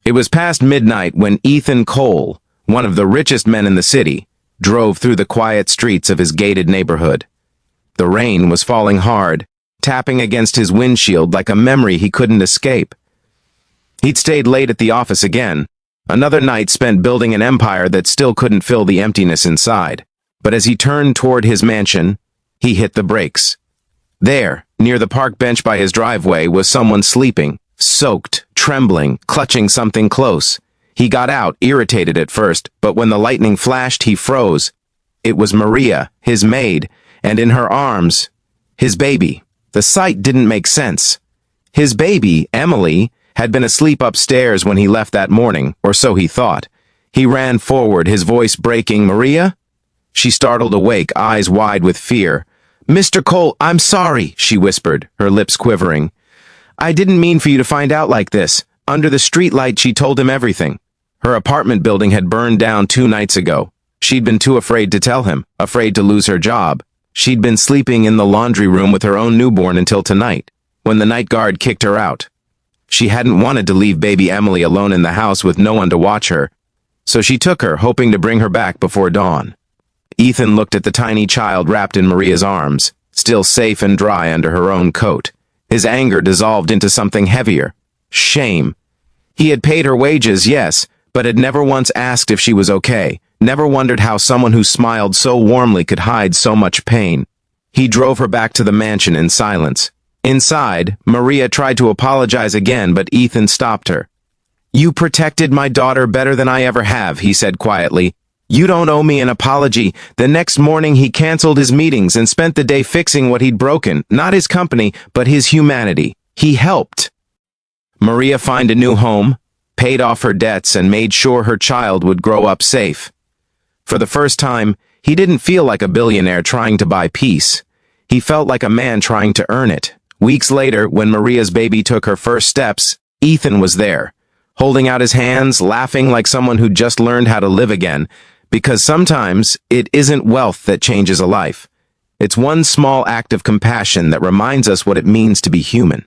It was past midnight when Ethan Cole, one of the richest men in the city, drove through the quiet streets of his gated neighborhood. The rain was falling hard, tapping against his windshield like a memory he couldn't escape. He'd stayed late at the office again, another night spent building an empire that still couldn't fill the emptiness inside. But as he turned toward his mansion, he hit the brakes. There, near the park bench by his driveway, was someone sleeping, soaked, trembling, clutching something close. He got out, irritated at first, but when the lightning flashed, he froze. It was Maria, his maid, and in her arms, his baby. The sight didn't make sense. His baby, Emily, had been asleep upstairs when he left that morning, or so he thought. He ran forward, his voice breaking. "Maria?" She startled awake, eyes wide with fear. "Mr. Cole, I'm sorry," she whispered, her lips quivering. "I didn't mean for you to find out like this." Under the streetlight, she told him everything. Her apartment building had burned down 2 nights ago. She'd been too afraid to tell him, afraid to lose her job. She'd been sleeping in the laundry room with her own newborn until tonight, when the night guard kicked her out. She hadn't wanted to leave baby Emily alone in the house with no one to watch her, so she took her, hoping to bring her back before dawn. Ethan looked at the tiny child wrapped in Maria's arms, still safe and dry under her own coat. His anger dissolved into something heavier. Shame. He had paid her wages, yes, but had never once asked if she was okay, never wondered how someone who smiled so warmly could hide so much pain. He drove her back to the mansion in silence. Inside, Maria tried to apologize again, but Ethan stopped her. "You protected my daughter better than I ever have," he said quietly. "You don't owe me an apology." The next morning he canceled his meetings and spent the day fixing what he'd broken, not his company, but his humanity. He helped Maria find a new home, paid off her debts, and made sure her child would grow up safe. For the first time, he didn't feel like a billionaire trying to buy peace. He felt like a man trying to earn it. Weeks later, when Maria's baby took her first steps, Ethan was there, holding out his hands, laughing like someone who'd just learned how to live again, because sometimes it isn't wealth that changes a life. It's one small act of compassion that reminds us what it means to be human.